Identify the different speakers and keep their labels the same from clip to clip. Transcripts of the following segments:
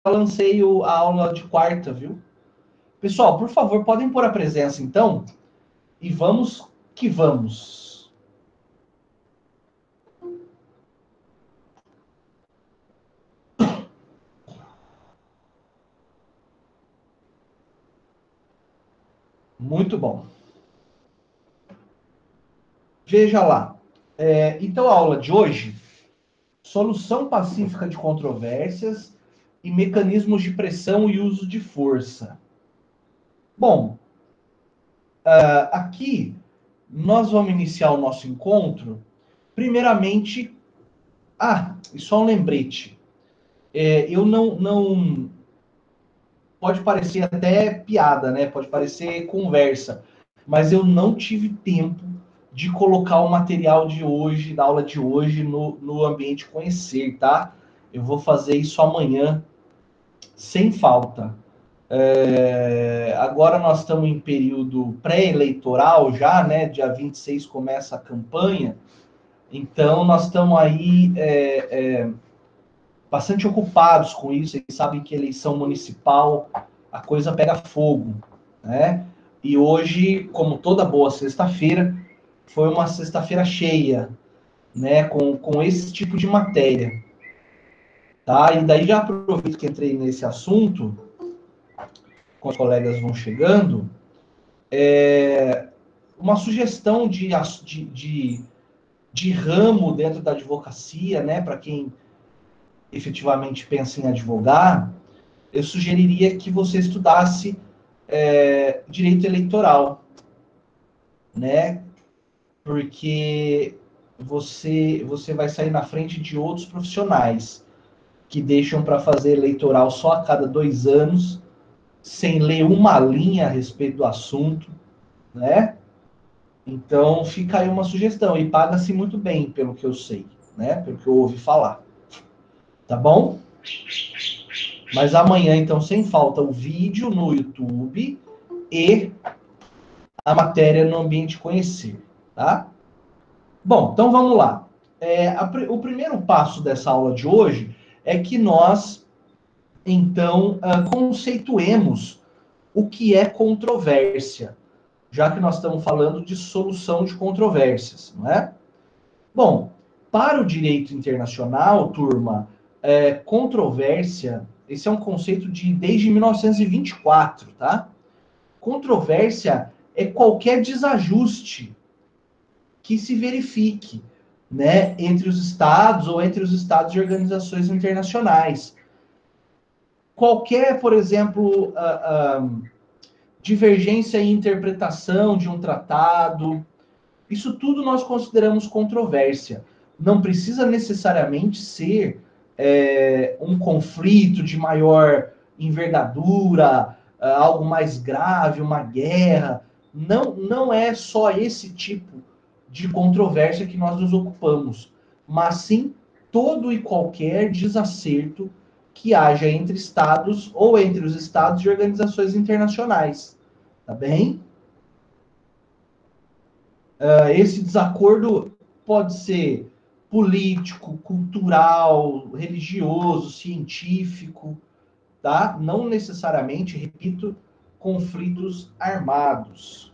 Speaker 1: lancei a aula de quarta, viu? Pessoal, por favor, podem pôr a presença, então, e vamos que vamos. Muito bom. Veja lá. Então, a aula de hoje, solução pacífica de controvérsias e mecanismos de pressão e uso de força. Bom, aqui nós vamos iniciar o nosso encontro, primeiramente... e só um lembrete. Eu não... Pode parecer até piada, né? Pode parecer conversa, mas eu não tive tempo de colocar o material de hoje, da aula de hoje, no ambiente conhecer, tá? Eu vou fazer isso amanhã, sem falta. Agora nós estamos em período pré-eleitoral já, né? Dia 26 começa a campanha, então nós estamos aí bastante ocupados com isso. Vocês sabem que eleição municipal, a coisa pega fogo, né? E hoje, como toda boa sexta-feira, foi uma sexta-feira cheia, né? Com esse tipo de matéria, tá? E daí já aproveito que entrei nesse assunto, com os colegas vão chegando, uma sugestão de ramo dentro da advocacia, né? Para quem efetivamente pensa em advogar, eu sugeriria que você estudasse direito eleitoral, né? Porque você vai sair na frente de outros profissionais que deixam para fazer eleitoral só a cada 2 anos, sem ler uma linha a respeito do assunto, né? Então fica aí uma sugestão, e paga-se muito bem, pelo que eu sei, né? Pelo que eu ouvi falar. Tá bom? Mas amanhã, então, sem falta, o vídeo no YouTube e a matéria no ambiente conhecer, tá? Bom, então vamos lá. O primeiro passo dessa aula de hoje é que nós, então, conceituemos o que é controvérsia, já que nós estamos falando de solução de controvérsias, não é? Bom, para o direito internacional, turma, controvérsia, esse é um conceito desde 1924, tá? Controvérsia é qualquer desajuste que se verifique, né, entre os estados ou entre os estados e organizações internacionais. Qualquer, por exemplo, divergência em interpretação de um tratado, isso tudo nós consideramos controvérsia. Não precisa necessariamente ser um conflito de maior envergadura, algo mais grave, uma guerra. Não é só esse tipo de controvérsia que nós nos ocupamos, mas sim todo e qualquer desacerto que haja entre estados ou entre os estados e organizações internacionais. Tá bem? Esse desacordo pode ser político, cultural, religioso, científico, tá? Não necessariamente, repito, conflitos armados.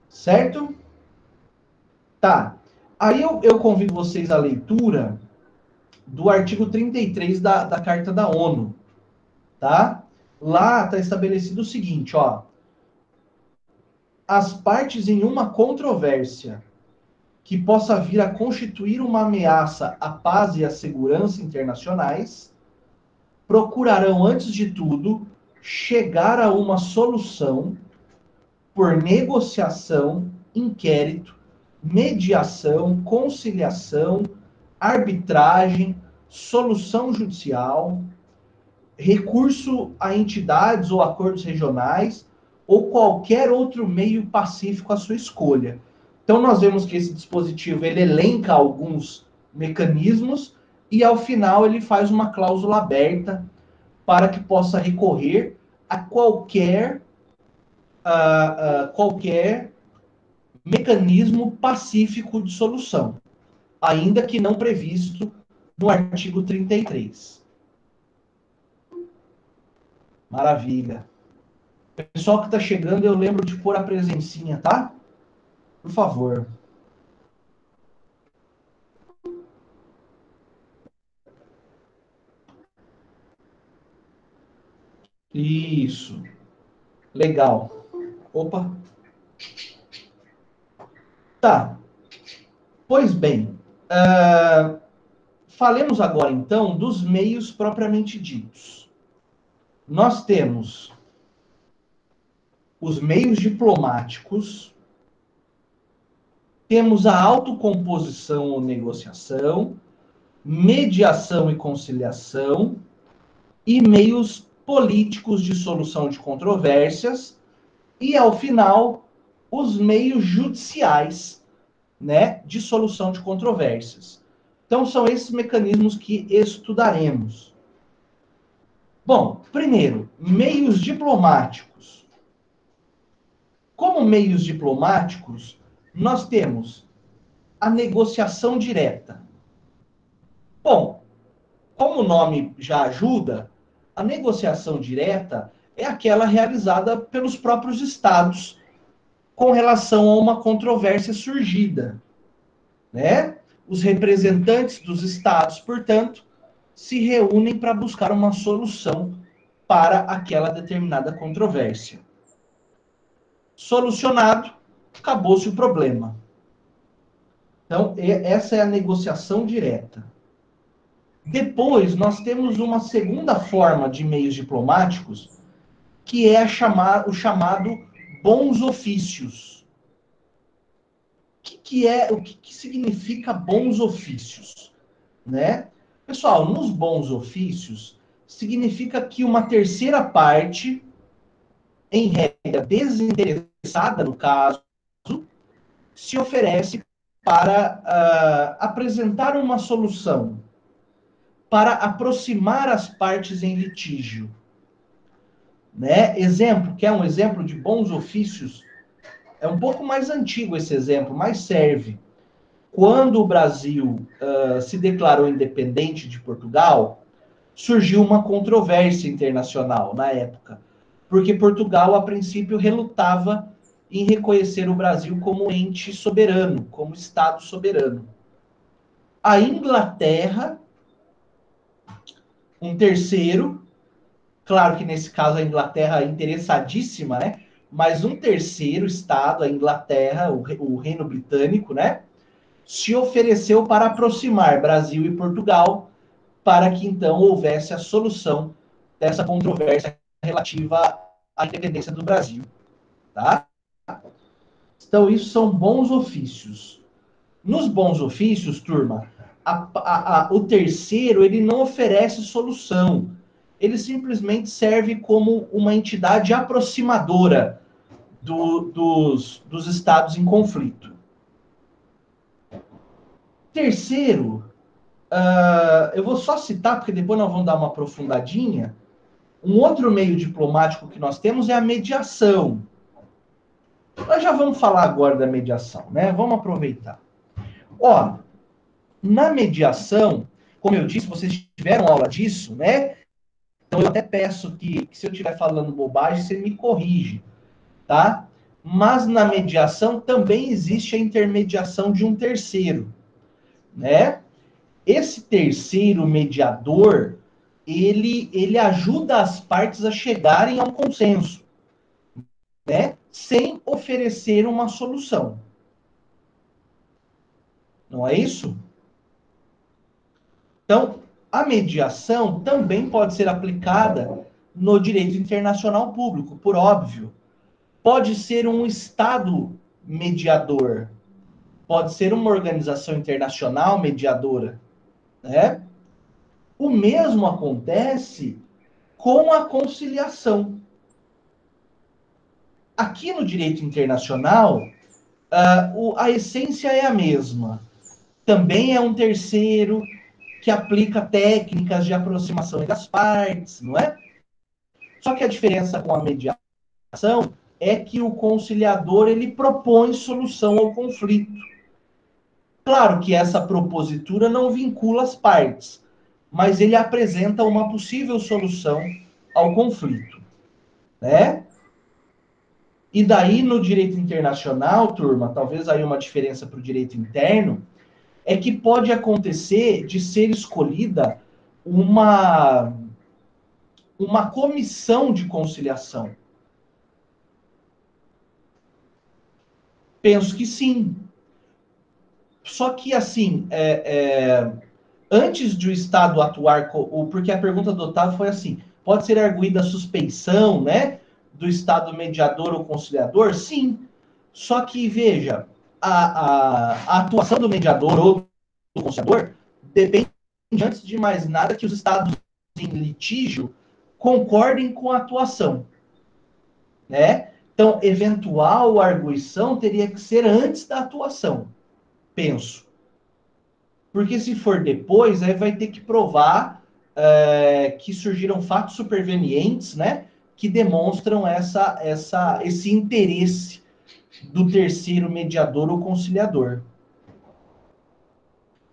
Speaker 1: Certo? Tá. Aí eu convido vocês à leitura do artigo 33 da Carta da ONU, tá? Lá está estabelecido o seguinte, ó. As partes em uma controvérsia que possa vir a constituir uma ameaça à paz e à segurança internacionais, procurarão, antes de tudo, chegar a uma solução por negociação, inquérito, mediação, conciliação, arbitragem, solução judicial, recurso a entidades ou acordos regionais, ou qualquer outro meio pacífico à sua escolha. Então, nós vemos que esse dispositivo ele elenca alguns mecanismos e, ao final, ele faz uma cláusula aberta para que possa recorrer a qualquer mecanismo pacífico de solução, ainda que não previsto no artigo 33. Maravilha. Pessoal que está chegando, eu lembro de pôr a presencinha, tá? Por favor. Isso. Legal. Opa. Tá. Pois bem. Falemos agora, então, dos meios propriamente ditos. Nós temos os meios diplomáticos, temos a autocomposição ou negociação, mediação e conciliação, e meios políticos de solução de controvérsias, e, ao final, os meios judiciais, né, de solução de controvérsias. Então, são esses mecanismos que estudaremos. Bom, primeiro, meios diplomáticos. Como meios diplomáticos, nós temos a negociação direta. Bom, como o nome já ajuda, a negociação direta é aquela realizada pelos próprios estados com relação a uma controvérsia surgida, né? Os representantes dos estados, portanto, se reúnem para buscar uma solução para aquela determinada controvérsia. Solucionado, acabou-se o problema. Então, essa é a negociação direta. Depois, nós temos uma segunda forma de meios diplomáticos, que é o chamado bons ofícios. O que significa bons ofícios? Né? Pessoal, nos bons ofícios, significa que uma terceira parte, em regra desinteressada no caso, se oferece para apresentar uma solução, para aproximar as partes em litígio. Né? Exemplo, quer um exemplo de bons ofícios? É um pouco mais antigo esse exemplo, mas serve. Quando o Brasil se declarou independente de Portugal, surgiu uma controvérsia internacional na época, porque Portugal, a princípio, relutava em reconhecer o Brasil como ente soberano, como Estado soberano. A Inglaterra, um terceiro, claro que nesse caso a Inglaterra é interessadíssima, né? Mas um terceiro Estado, a Inglaterra, o Reino Britânico, né? Se ofereceu para aproximar Brasil e Portugal para que então houvesse a solução dessa controvérsia relativa à independência do Brasil, tá? Então, isso são bons ofícios. Nos bons ofícios, turma, o terceiro, ele não oferece solução. Ele simplesmente serve como uma entidade aproximadora dos estados em conflito. Terceiro, eu vou só citar, porque depois nós vamos dar uma aprofundadinha. Um outro meio diplomático que nós temos é a mediação. Nós já vamos falar agora da mediação, né? Vamos aproveitar. Ó, na mediação, como eu disse, vocês tiveram aula disso, né? Então eu até peço que se eu estiver falando bobagem, você me corrige, tá? Mas na mediação também existe a intermediação de um terceiro, né? Esse terceiro mediador, ele ajuda as partes a chegarem a um consenso, né? Sem oferecer uma solução. Não é isso? Então, a mediação também pode ser aplicada no direito internacional público, por óbvio. Pode ser um Estado mediador, pode ser uma organização internacional mediadora, né? O mesmo acontece com a conciliação. Aqui no direito internacional, a essência é a mesma. Também é um terceiro que aplica técnicas de aproximação das partes, não é? Só que a diferença com a mediação é que o conciliador ele propõe solução ao conflito. Claro que essa propositura não vincula as partes, mas ele apresenta uma possível solução ao conflito. né? E daí, no direito internacional, turma, talvez aí uma diferença para o direito interno, é que pode acontecer de ser escolhida uma, uma comissão de conciliação. Penso que sim. Só que, assim, antes de o Estado atuar, porque a pergunta do Otávio foi assim, pode ser arguída a suspeição, né, do Estado mediador ou conciliador? Sim. Só que, veja, a atuação do mediador ou do conciliador depende, antes de mais nada, que os Estados em litígio concordem com a atuação, né? Então, eventual arguição teria que ser antes da atuação, penso. Porque se for depois, aí vai ter que provar que surgiram fatos supervenientes, né? Que demonstram esse interesse do terceiro mediador ou conciliador.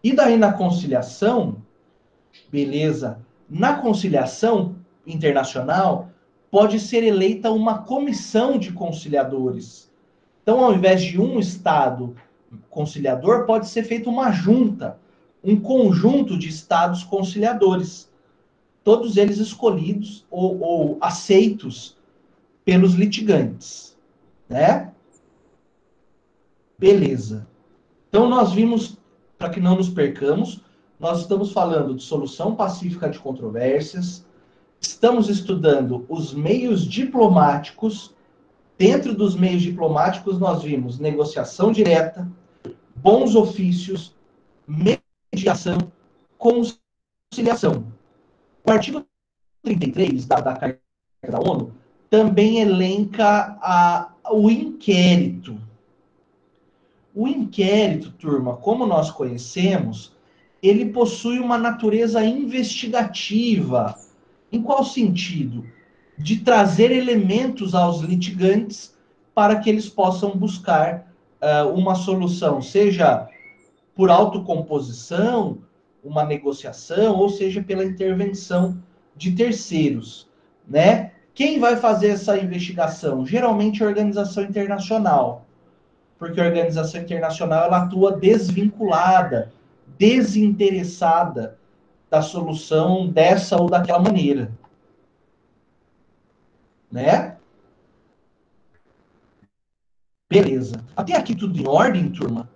Speaker 1: E daí na conciliação, beleza, na conciliação internacional, pode ser eleita uma comissão de conciliadores. Então, ao invés de um Estado conciliador, pode ser feita uma junta, um conjunto de Estados conciliadores, todos eles escolhidos ou aceitos pelos litigantes, né? Beleza. Então, nós vimos, para que não nos percamos, nós estamos falando de solução pacífica de controvérsias, estamos estudando os meios diplomáticos. Dentro dos meios diplomáticos, nós vimos negociação direta, bons ofícios, mediação, conciliação. O artigo 33 da Carta da ONU também elenca o inquérito. O inquérito, turma, como nós conhecemos, ele possui uma natureza investigativa. Em qual sentido? De trazer elementos aos litigantes para que eles possam buscar uma solução, seja por autocomposição, uma negociação, ou seja, pela intervenção de terceiros, né? Quem vai fazer essa investigação? Geralmente a organização internacional, porque a organização internacional ela atua desvinculada, desinteressada da solução dessa ou daquela maneira, né? Beleza. Até aqui tudo em ordem, turma?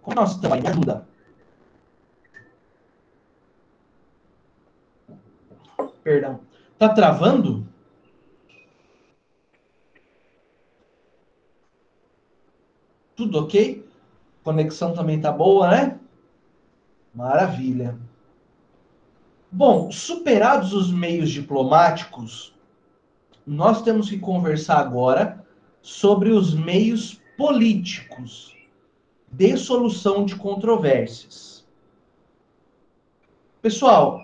Speaker 1: Como nós estamos aí? Me ajuda. Perdão. Tá travando? Tudo ok? Conexão também tá boa, né? Maravilha. Bom, superados os meios diplomáticos, nós temos que conversar agora sobre os meios políticos de solução de controvérsias. Pessoal,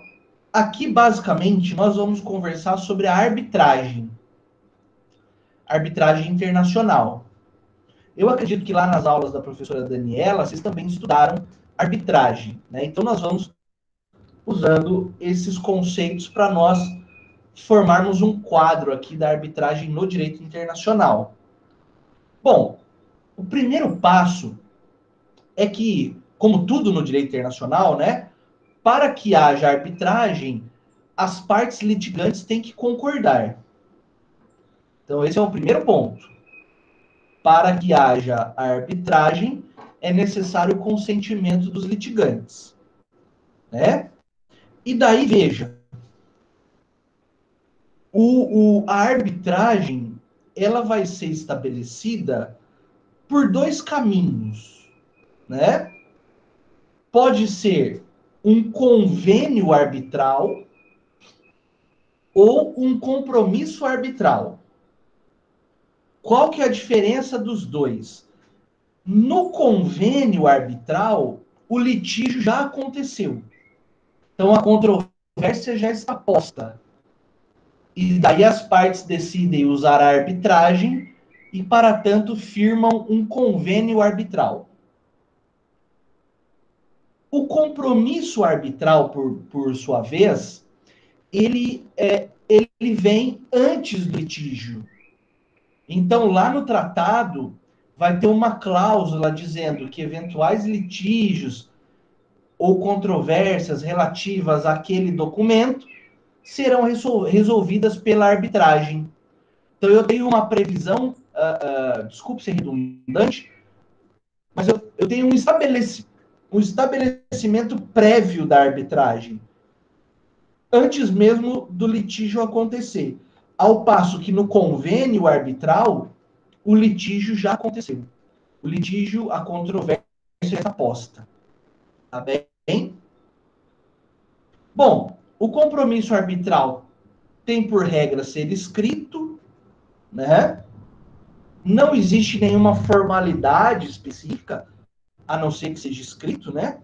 Speaker 1: aqui basicamente nós vamos conversar sobre a arbitragem internacional. Eu acredito que lá nas aulas da professora Daniela, vocês também estudaram arbitragem, né? Então nós vamos usando esses conceitos para nós formarmos um quadro aqui da arbitragem no direito internacional. Bom, o primeiro passo é que, como tudo no direito internacional, né, para que haja arbitragem, as partes litigantes têm que concordar. Então, esse é o primeiro ponto. Para que haja arbitragem, é necessário o consentimento dos litigantes, né? E daí, veja, a arbitragem ela vai ser estabelecida por dois caminhos, né? Pode ser um convênio arbitral ou um compromisso arbitral. Qual que é a diferença dos dois? No convênio arbitral, o litígio já aconteceu. Então a controvérsia já está posta. E daí as partes decidem usar a arbitragem e, para tanto, firmam um convênio arbitral. O compromisso arbitral, por sua vez, ele ele vem antes do litígio. Então, lá no tratado, vai ter uma cláusula dizendo que eventuais litígios ou controvérsias relativas àquele documento serão resolvidas pela arbitragem. Então, eu tenho uma previsão, desculpe ser redundante, mas eu tenho um estabelecimento prévio da arbitragem, antes mesmo do litígio acontecer. Ao passo que no convênio arbitral, o litígio já aconteceu. O litígio, a controvérsia está posta. Tá bem? Bom, o compromisso arbitral tem por regra ser escrito, né? Não existe nenhuma formalidade específica, a não ser que seja escrito, né?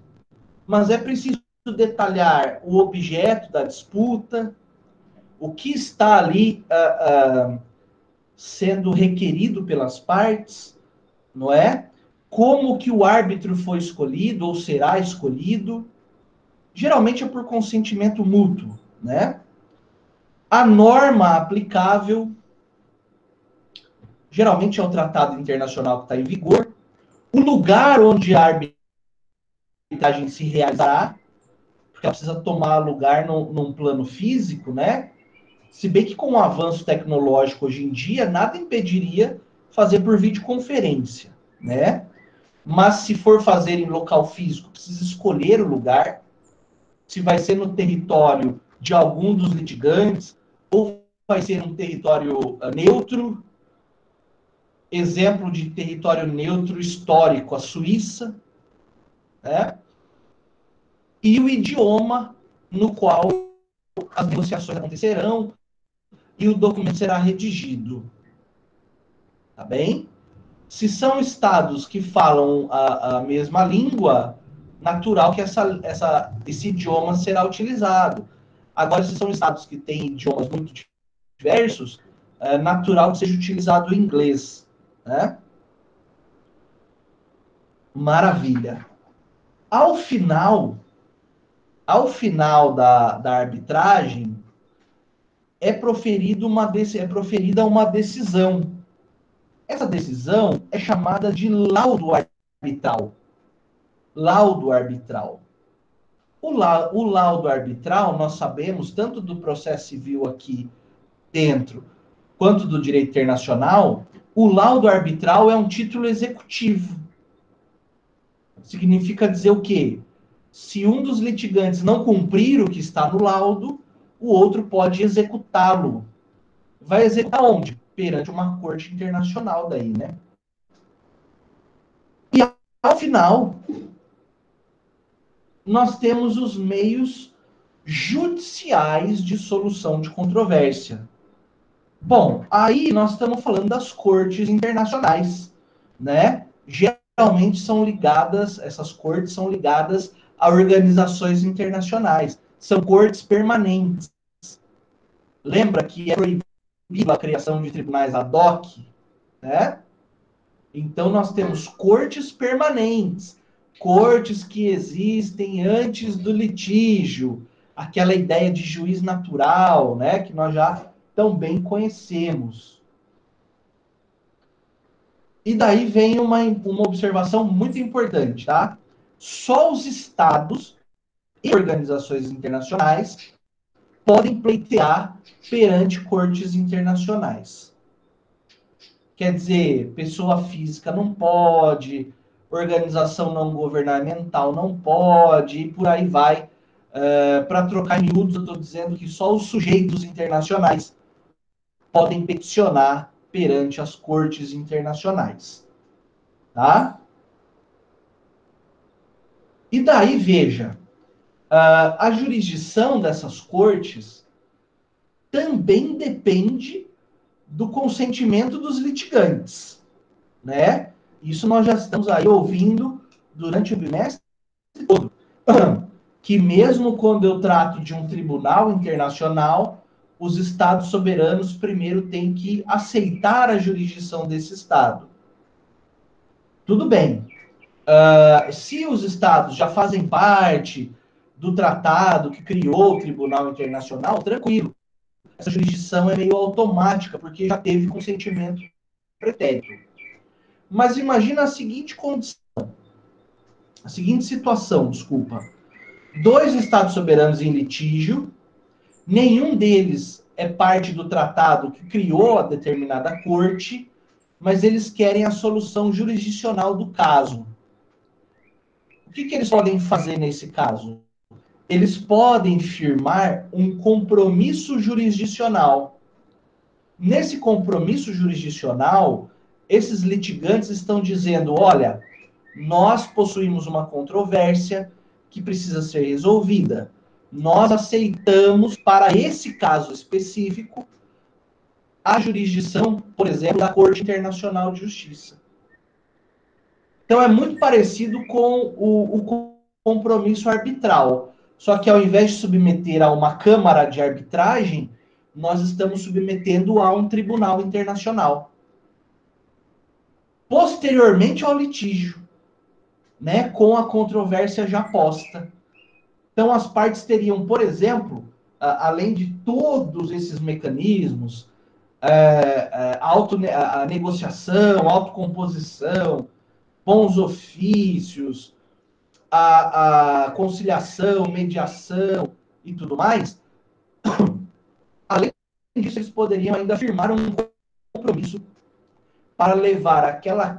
Speaker 1: Mas é preciso detalhar o objeto da disputa, o que está ali sendo requerido pelas partes, não é? Como que o árbitro foi escolhido ou será escolhido. Geralmente é por consentimento mútuo, né? A norma aplicável geralmente é o tratado internacional que está em vigor. O lugar onde a arbitragem se realizará, porque ela precisa tomar lugar num plano físico, né? Se bem que com o avanço tecnológico hoje em dia, nada impediria fazer por videoconferência, né? Mas se for fazer em local físico, precisa escolher o lugar, se vai ser no território de algum dos litigantes, ou vai ser um território neutro. Exemplo de território neutro histórico, a Suíça, né? E o idioma no qual as negociações acontecerão e o documento será redigido. Tá bem? Se são estados que falam a mesma língua, natural que esse idioma será utilizado. Agora, se são estados que têm idiomas muito diversos, é natural que seja utilizado o inglês, né? Maravilha. Ao final da arbitragem, é proferida uma decisão. Essa decisão é chamada de laudo arbitral. Laudo arbitral. O laudo arbitral, nós sabemos, tanto do processo civil aqui dentro, quanto do direito internacional, o laudo arbitral é um título executivo. Significa dizer o quê? Se um dos litigantes não cumprir o que está no laudo, o outro pode executá-lo. Vai executar onde? Perante uma corte internacional daí, né? E ao final, nós temos os meios judiciais de solução de controvérsia. Bom, aí nós estamos falando das cortes internacionais, né? Geralmente essas cortes são ligadas a organizações internacionais. São cortes permanentes. Lembra que é proibido a criação de tribunais ad hoc, né? Então nós temos cortes permanentes, cortes que existem antes do litígio, aquela ideia de juiz natural, né, que nós já tão bem conhecemos. E daí vem uma observação muito importante, tá? Só os estados e organizações internacionais podem pleitear perante cortes internacionais. Quer dizer, pessoa física não pode, organização não governamental não pode, e por aí vai. Para trocar miúdos, eu estou dizendo que só os sujeitos internacionais podem peticionar perante as cortes internacionais. Tá? E daí, veja, a jurisdição dessas cortes também depende do consentimento dos litigantes, né? Isso nós já estamos aí ouvindo durante o bimestre todo. Que mesmo quando eu trato de um tribunal internacional, os estados soberanos primeiro têm que aceitar a jurisdição desse estado. Tudo bem. Se os estados já fazem parte do tratado que criou o Tribunal Internacional, tranquilo. essa jurisdição é meio automática, porque já teve consentimento pretérito. Mas imagina a seguinte condição, a seguinte situação, desculpa. Dois estados soberanos em litígio, nenhum deles é parte do tratado que criou a determinada corte, mas eles querem a solução jurisdicional do caso. O que eles podem fazer nesse caso? Eles podem firmar um compromisso jurisdicional. Nesse compromisso jurisdicional, esses litigantes estão dizendo: olha, nós possuímos uma controvérsia que precisa ser resolvida. Nós aceitamos, para esse caso específico, a jurisdição, por exemplo, da Corte Internacional de Justiça. Então, é muito parecido com o compromisso arbitral. Só que, ao invés de submeter a uma câmara de arbitragem, nós estamos submetendo a um tribunal internacional. Posteriormente ao litígio, né, com a controvérsia já posta. Então, as partes teriam, por exemplo, além de todos esses mecanismos, a negociação, autocomposição, bons ofícios, a conciliação, mediação e tudo mais, além disso, eles poderiam ainda firmar um compromisso para levar aquela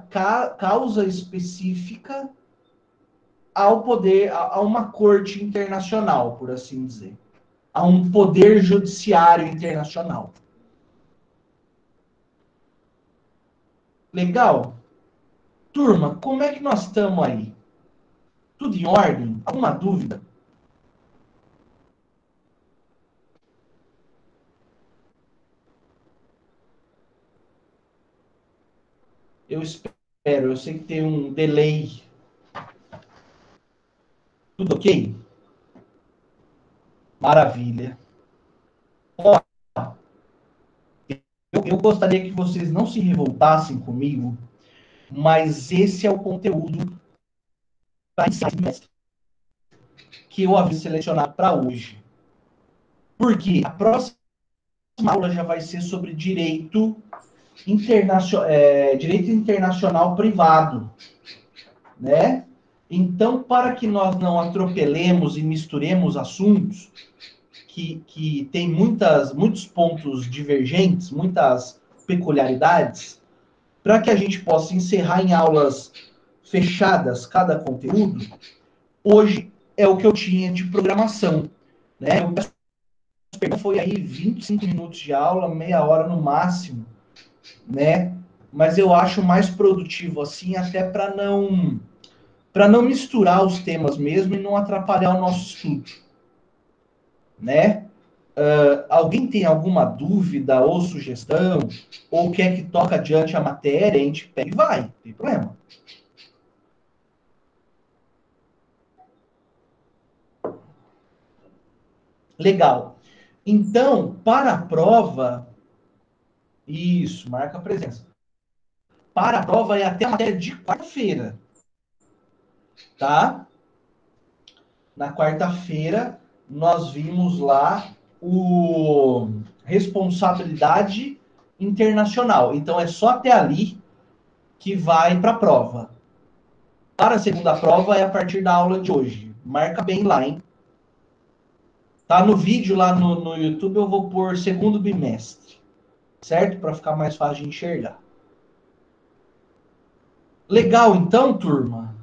Speaker 1: causa específica ao poder, a uma corte internacional, por assim dizer, a um poder judiciário internacional. Legal? Turma, como é que nós estamos aí? Tudo em ordem? Alguma dúvida? Eu espero. Eu sei que tem um delay. Tudo ok? Maravilha. Ó, eu gostaria que vocês não se revoltassem comigo, mas esse é o conteúdo para esse que eu havia selecionado para hoje. Porque a próxima aula já vai ser sobre direito internacional privado, né? Então, para que nós não atropelemos e misturemos assuntos que tem muitos pontos divergentes, muitas peculiaridades, para que a gente possa encerrar em aulas fechadas cada conteúdo, hoje é o que eu tinha de programação, né? Foi aí 25 minutos de aula, meia hora no máximo, né? Mas eu acho mais produtivo assim, até para não misturar os temas mesmo e não atrapalhar o nosso estudo, né? Alguém tem alguma dúvida ou sugestão, ou quer que toque adiante a matéria, a gente pega e vai, não tem problema. Legal. Então, para a prova, isso, marca a presença. Para a prova é até a matéria de quarta-feira, tá? Na quarta-feira, nós vimos lá o responsabilidade internacional. Então, é só até ali que vai para a prova. Para a segunda prova, é a partir da aula de hoje. Marca bem lá, hein? Tá no vídeo lá no YouTube, eu vou pôr segundo bimestre, certo? Para ficar mais fácil de enxergar. Legal, então, turma?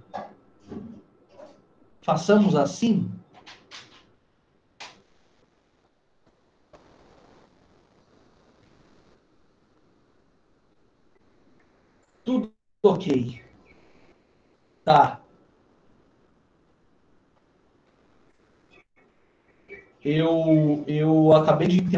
Speaker 1: Façamos assim? Tudo ok. Tá. Eu acabei de